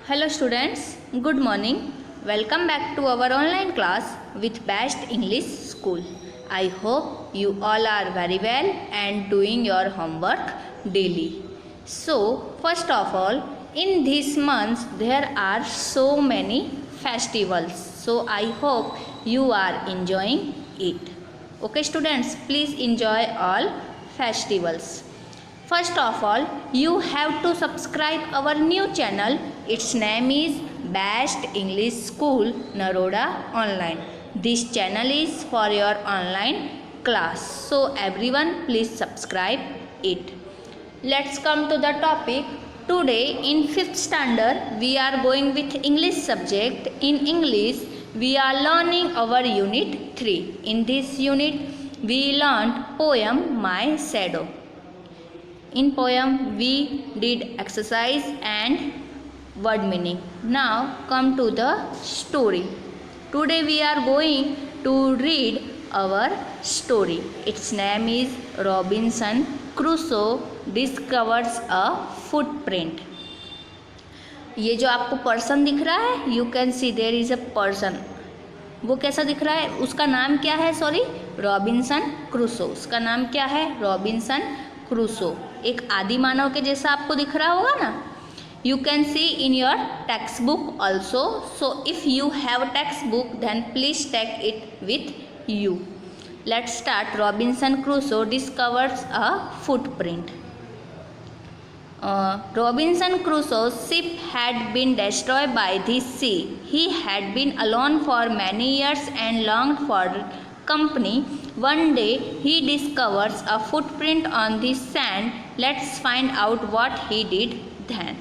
Hello students, good morning. Welcome back to our online class with Best English School. I hope you all are very well and doing your homework daily. So, first of all, in these months there are so many festivals. So, I hope you are enjoying it. Okay students, please enjoy all festivals. First of all, you have to subscribe our new channel. Its name is Best English School Naroda Online. This channel is for your online class. So everyone please subscribe it. Let's come to the topic. Today in 5th standard we are going with English subject. In English we are learning our unit 3. In this unit we learned poem My Shadow. In poem we did exercise and word meaning. Now come to the story. Today we are going to read our story. Its name is Robinson Crusoe discovers a footprint. ये जो आपको person दिख रहा है, you can see there is a person. वो कैसा दिख रहा है, उसका नाम क्या है? Sorry, Robinson Crusoe. उसका नाम क्या है? Robinson Crusoe. एक आदि मानव के जैसा आपको दिख रहा होगा ना. You can see in your text book also. So if you have text book then please take it with you. Let's start. Robinson Crusoe discovers a footprint. Robinson Crusoe's ship had been destroyed by the sea. He had been alone for many years and longed for company. One day he discovers a footprint on the sand. Let's find out what he did then.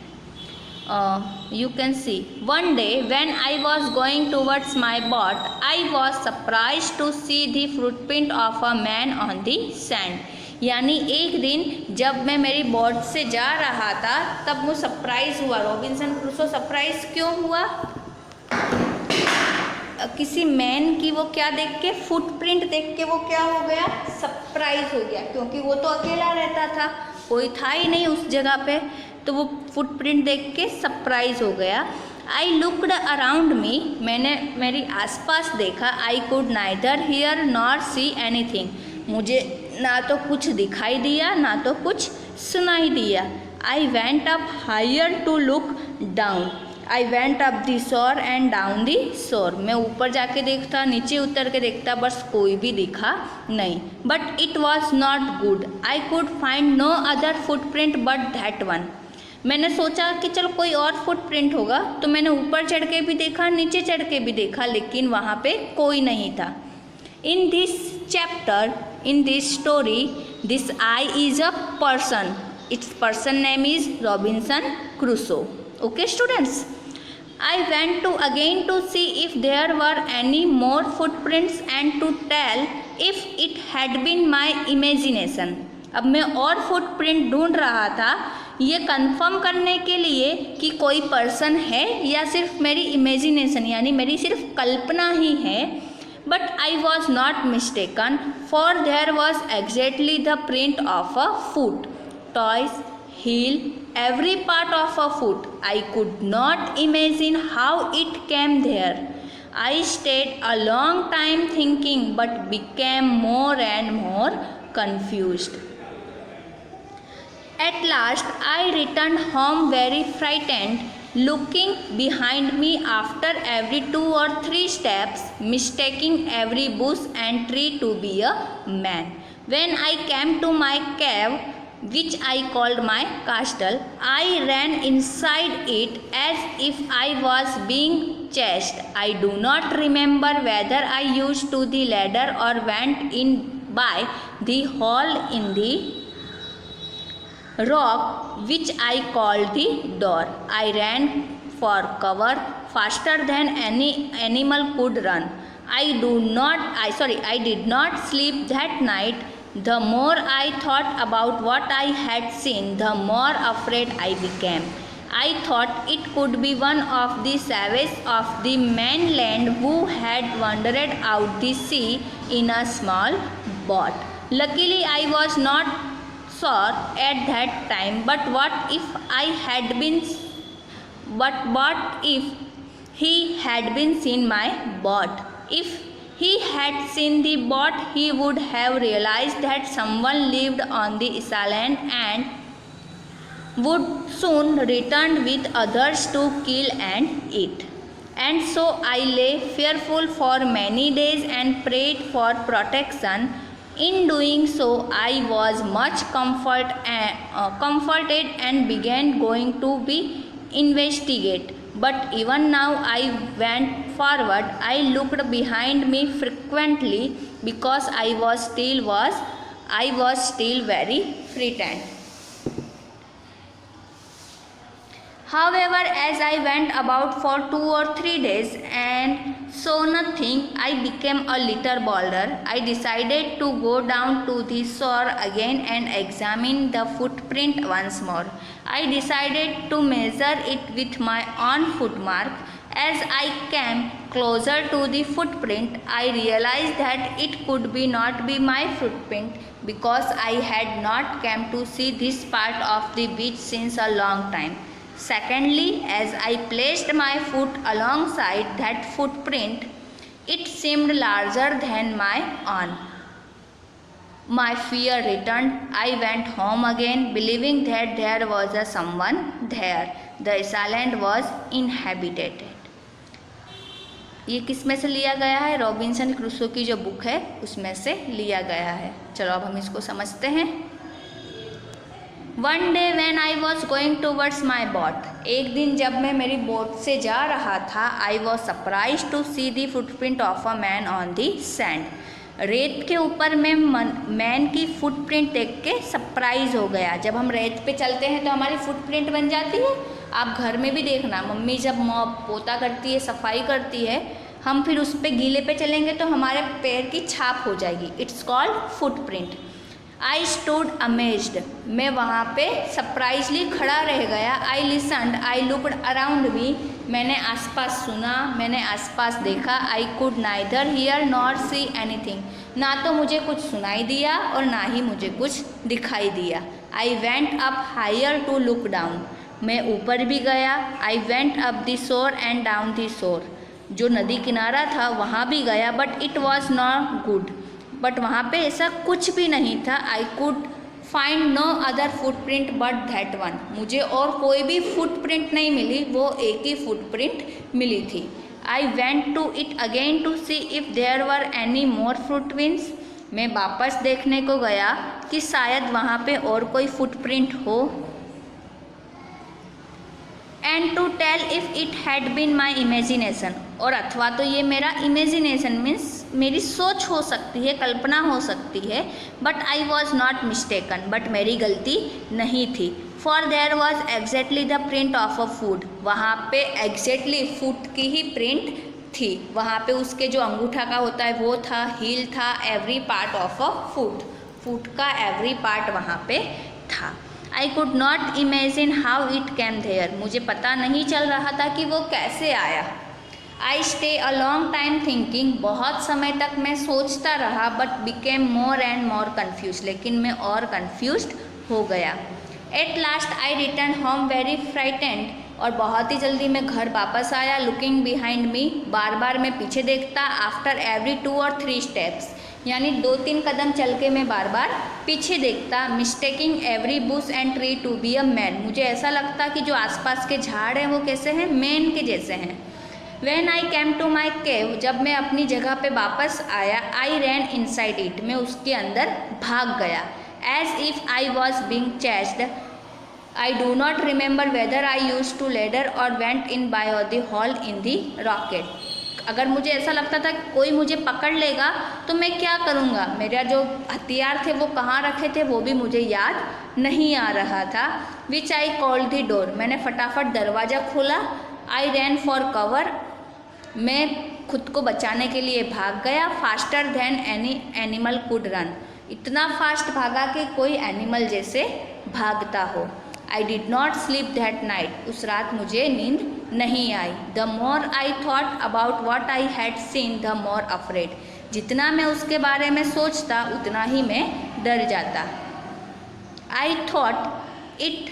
You can see. One day when I was going towards my boat, I was surprised to see the footprint of a man on the sand. यानी एक दिन जब मैं मेरी boat से जा रहा था तब मुझे सरप्राइज हुआ. रॉबिन्सन क्रूसो सरप्राइज क्यों हुआ? किसी मैन की वो क्या देख के, फुटप्रिंट देख के वो क्या हो गया? सरप्राइज हो गया. क्योंकि वो तो अकेला रहता था, कोई था ही नहीं उस जगह पे, तो वो फुटप्रिंट देख के सरप्राइज हो गया. I looked around me. मैंने मेरी आसपास देखा. I could neither hear nor see anything. मुझे ना तो कुछ दिखाई दिया ना तो कुछ सुनाई दिया. I went up higher to look down. I went up the shore and down the shore. मैं ऊपर जाके देखता, नीचे उतर के देखता, बस कोई भी दिखा नहीं. But it was not good. I could find no other footprint but that one. मैंने सोचा कि चलो कोई और फुटप्रिंट होगा, तो मैंने ऊपर चढ़ के भी देखा, नीचे चढ़ के भी देखा, लेकिन वहाँ पे कोई नहीं था. In this chapter, in this story, this I is a person. Its person name is Robinson Crusoe. Okay, students. I went to again to see if there were any more footprints and to tell if it had been my imagination. अब मैं और footprint ढूंढ रहा था ये confirm करने के लिए कि कोई पर्सन है या सिर्फ मेरी इमेजिनेशन यानी मेरी सिर्फ कल्पना ही है. But I was not mistaken, for there was exactly the print of a foot. Toes, heel, every part of a foot. I could not imagine how it came there. I stayed a long time thinking, but became more and more confused. At last, I returned home very frightened, looking behind me after every 2 or 3 steps, mistaking every bush and tree to be a man. When I came to my cave, which I called my castle, I ran inside it as if I was being chased. I do not remember whether I used to the ladder or went in by the hole in the rock which I called the door. I ran for cover faster than any animal could run. I did not sleep that night. The more I thought about what I had seen, the more afraid I became. I thought it could be one of the savages of the mainland who had wandered out the sea in a small boat. Luckily, I was not sure at that time, but what if I had been But if he had been seen my boat, if he had seen the boat, he would have realized that someone lived on this island and would soon return with others to kill and eat. And so I lay fearful for many days and prayed for protection. In doing so, I was much comforted and began going to be investigate. But even now I went forward. I looked behind me frequently because I was still very frightened. However, as I went about for 2 or 3 days and saw nothing, I became a little bolder. I decided to go down to the shore again and examine the footprint once more. I decided to measure it with my own footmark. As I came closer to the footprint, I realized that it could not be my footprint because I had not come to see this part of the beach since a long time. Secondly, as I placed my foot alongside that footprint, it seemed larger than my own. My fear returned. I went home again, believing that there was someone there. The island was inhabited. ये किस में से लिया गया है? Robinson Crusoe की जो book है उसमें से लिया गया है. चलो अब हम इसको समझते हैं. One day when I was going towards my boat, एक दिन जब मैं मेरी बोट से जा रहा था, I was surprised to see the footprint of a man on the sand. रेत के ऊपर मैं मैन की फुटप्रिंट देख के सरप्राइज हो गया. जब हम रेत पे चलते हैं तो हमारी फुटप्रिंट बन जाती है. आप घर में भी देखना, मम्मी जब मॉप पोता करती है, सफाई करती है, हम फिर उस पर गीले पे चलेंगे तो हमारे पैर की छाप हो जाएगी. It's called footprint. I stood amazed. मैं वहाँ पे सरप्राइजली खड़ा रह गया. I listened. I looked around me. मैंने आसपास सुना, मैंने आसपास देखा. I could neither hear nor see anything. ना तो मुझे कुछ सुनाई दिया और ना ही मुझे कुछ दिखाई दिया. I went up higher to look down. मैं ऊपर भी गया. I went up the shore and down the shore. जो नदी किनारा था वहाँ भी गया. But it was not good. But वहाँ पे ऐसा कुछ भी नहीं था. I could find no other footprint but that one. मुझे और कोई भी फुटप्रिंट नहीं मिली, वो एक ही फुटप्रिंट मिली थी. I went to it again to see if there were any more footprints. मैं वापस देखने को गया कि शायद वहाँ पे और कोई फुटप्रिंट हो. And to tell if it had been my imagination. और अथवा तो ये मेरा इमेजिनेशन मीन्स मेरी सोच हो सकती है, कल्पना हो सकती है. But I was not mistaken. But मेरी गलती नहीं थी. For there was exactly the print of a foot. वहाँ पे एग्जैक्टली फुट की ही प्रिंट थी. वहाँ पे उसके जो अंगूठा का होता है वो था, हील था, every part of a foot. Foot का एवरी पार्ट वहाँ पे था. I could not imagine how it came there. मुझे पता नहीं चल रहा था कि वो कैसे आया. I stay a long time thinking. बहुत समय तक मैं सोचता रहा. But became more and more confuse. लेकिन मैं और कन्फ्यूज हो गया. At last I return home very frightened. और बहुत ही जल्दी मैं घर वापस आया. Looking behind me. बार बार मैं पीछे देखता. After every 2 or 3 steps. यानी 2-3 कदम चल के मैं बार बार पीछे देखता. Mistaking every bush and tree to be a man. मुझे ऐसा लगता कि जो आसपास के झाड़ हैं वो कैसे हैं, मैन के जैसे हैं. When I came to my cave, जब मैं अपनी जगह पे वापस आया, I ran inside it. मैं उसके अंदर भाग गया. As if I was being chased. I do not remember whether I used to ladder or went in by the hole in the rocket. अगर मुझे ऐसा लगता था कि कोई मुझे पकड़ लेगा तो मैं क्या करूँगा. मेरा जो हथियार थे वो कहाँ रखे थे वो भी मुझे याद नहीं आ रहा था. Which I called the door. मैंने फटाफट दरवाज़ा खोला. I ran for cover. मैं खुद को बचाने के लिए भाग गया. Faster than any animal could run. इतना फास्ट भागा कि कोई एनिमल जैसे भागता हो. I did not sleep that night. उस रात मुझे नींद नहीं आई. The more I thought about what I had seen the more afraid. जितना मैं उसके बारे में सोचता उतना ही मैं डर जाता. I thought it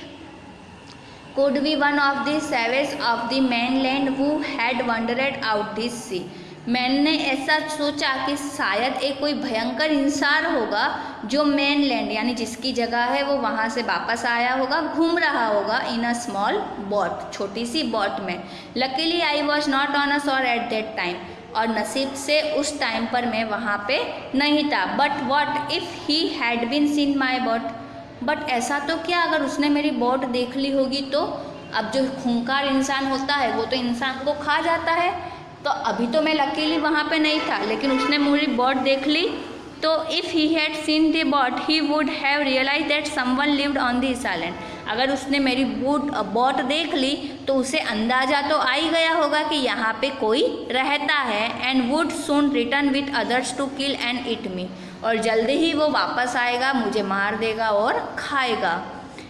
could be one of the savages of the mainland who had wandered out this sea. मैंने ऐसा सोचा कि शायद एक कोई भयंकर इंसान होगा जो मेनलैंड यानी जिसकी जगह है वो वहाँ से वापस आया होगा, घूम रहा होगा इन अ स्मॉल बोट, छोटी सी बोट में. Luckily I was not on a शोर एट दैट टाइम. और नसीब से उस टाइम पर मैं वहाँ पे नहीं था. But what if he had been seen my boat. But ऐसा तो क्या अगर उसने मेरी बोट देख ली होगी तो. अब जो खूंखार इंसान होता है वो तो इंसान को खा जाता है. तो अभी तो मैं लकीली वहाँ पे नहीं था, लेकिन उसने मेरी बोट देख ली. तो if he had seen the boat he would have realise that someone lived on this island. अगर उसने मेरी बोट देख ली तो उसे अंदाज़ा तो आ ही गया होगा कि यहाँ पे कोई रहता है. And would soon return with others to kill and eat me. और जल्दी ही वो वापस आएगा, मुझे मार देगा और खाएगा.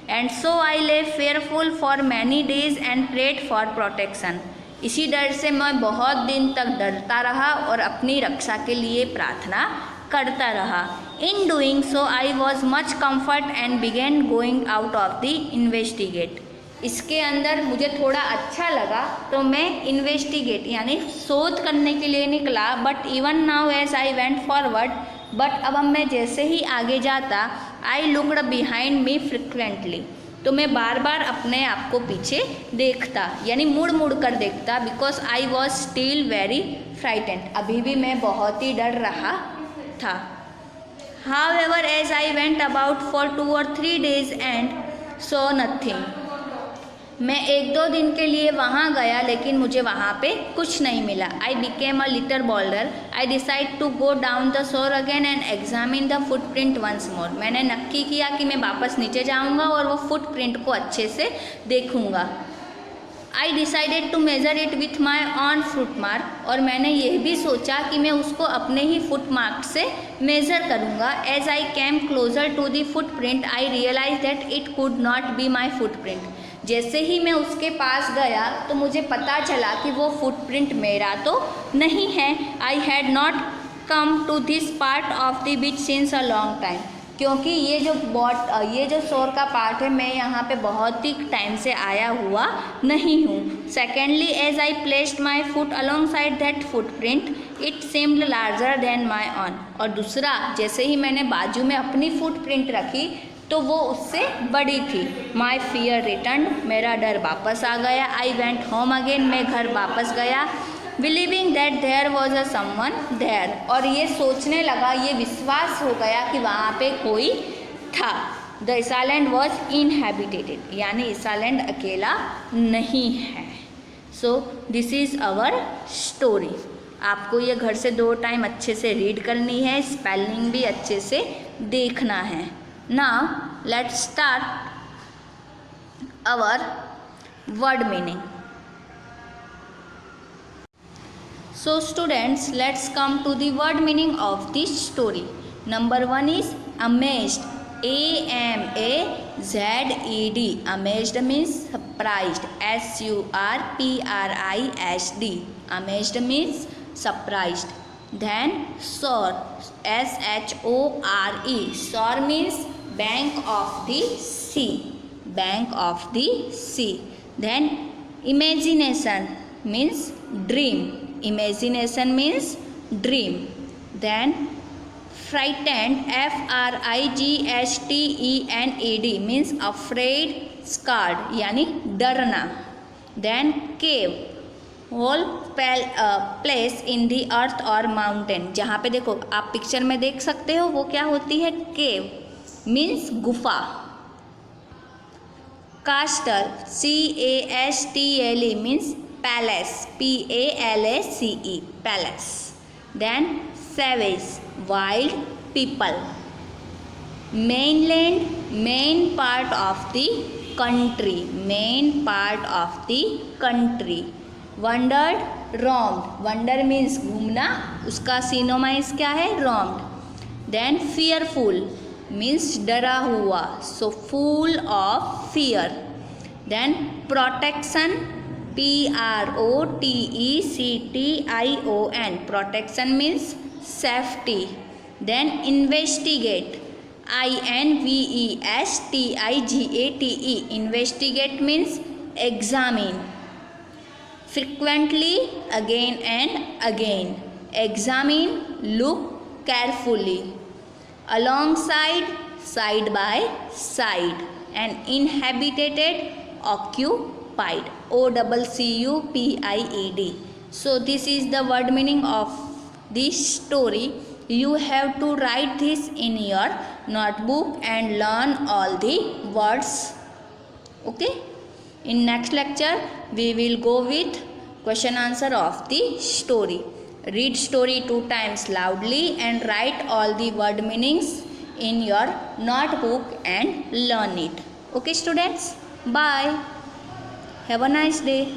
And so I lay fearful for many days and prayed for protection. इसी डर से मैं बहुत दिन तक डरता रहा और अपनी रक्षा के लिए प्रार्थना करता रहा. In doing so I was much comfort and began going out of the investigate. इसके अंदर मुझे थोड़ा अच्छा लगा तो मैं इन्वेस्टिगेट यानी शोध करने के लिए निकला. But even now as I went forward. But अब मैं जैसे ही आगे जाता I looked behind me frequently. तो मैं बार बार अपने आप को पीछे देखता यानी मुड़ मुड़ कर देखता. Because I was still very frightened. अभी भी मैं बहुत ही डर रहा था. However as I went about for 2 or 3 days and so nothing. मैं 1-2 दिन के लिए वहाँ गया लेकिन मुझे वहाँ पे कुछ नहीं मिला. I became a little bolder. I decide to go down the shore again and examine the footprint once more. मैंने नक्की किया कि मैं वापस नीचे जाऊँगा और वो फुटप्रिंट को अच्छे से देखूँगा. I decided to measure it with my own foot mark. और मैंने यह भी सोचा कि मैं उसको अपने ही फुट मार्क से मेज़र करूँगा. As I came closer to the footprint I realise that it could not be my footprint. जैसे ही मैं उसके पास गया तो मुझे पता चला कि वो फुटप्रिंट मेरा तो नहीं है. I had not come to this part of the beach since a long time. क्योंकि ये जो शोर का पार्ट है मैं यहाँ पे बहुत ही टाइम से आया हुआ नहीं हूँ. Secondly as I placed my foot alongside that footprint it seemed larger than my own. और दूसरा जैसे ही मैंने बाजू में अपनी फुटप्रिंट रखी तो वो उससे बड़ी थी. My fear return. मेरा डर वापस आ गया. I went home again. मैं घर वापस गया. Believing that there was a someone there. और ये सोचने लगा, ये विश्वास हो गया कि वहाँ पे कोई था. द आइलैंड वॉज इनहैबिटेटेड यानी इस आइलैंड अकेला नहीं है. So this is our story. आपको ये घर से 2 टाइम अच्छे से रीड करनी है, स्पेलिंग भी अच्छे से देखना है. Now let's start our word meaning. So students, let's come to the word meaning of this story. Number 1 is amazed. AMAZED. Amazed means surprised. SURPRISD. Amazed means surprised. Then shore. SHORE. Shore means bank of the sea. Bank of the sea. Then imagination means dream. Imagination means dream. Then frightened. FRIGSTENED means afraid, scared यानी डरना. Then cave. Hole place in the earth और mountain. जहाँ पे देखो आप picture में देख सकते हो वो क्या होती है, केव मीन्स गुफा. Castle CASTLE means palace. PALACE palace. Then savage wild people. Mainland main part of the country. Main part of the country. Wandered roamed. Wander means घूमना, उसका सिनोमाइज क्या है, रोम्ड. देन फियरफुल मीन्स डरा हुआ, so full of fear. Then protection PROTECTION. Protection means safety. Then investigate INVESTIGATE. Investigate means examine. Frequently, again and again. Examine, look carefully. Alongside, side by side. And inhabited, occupied. OCCUPIED. So this is the word meaning of this story. You have to write this in your notebook and learn all the words. Okay. In next lecture we will go with question answer of the story. Read story 2 times loudly and write all the word meanings in your notebook and learn it. Okay students, bye. Have a nice day.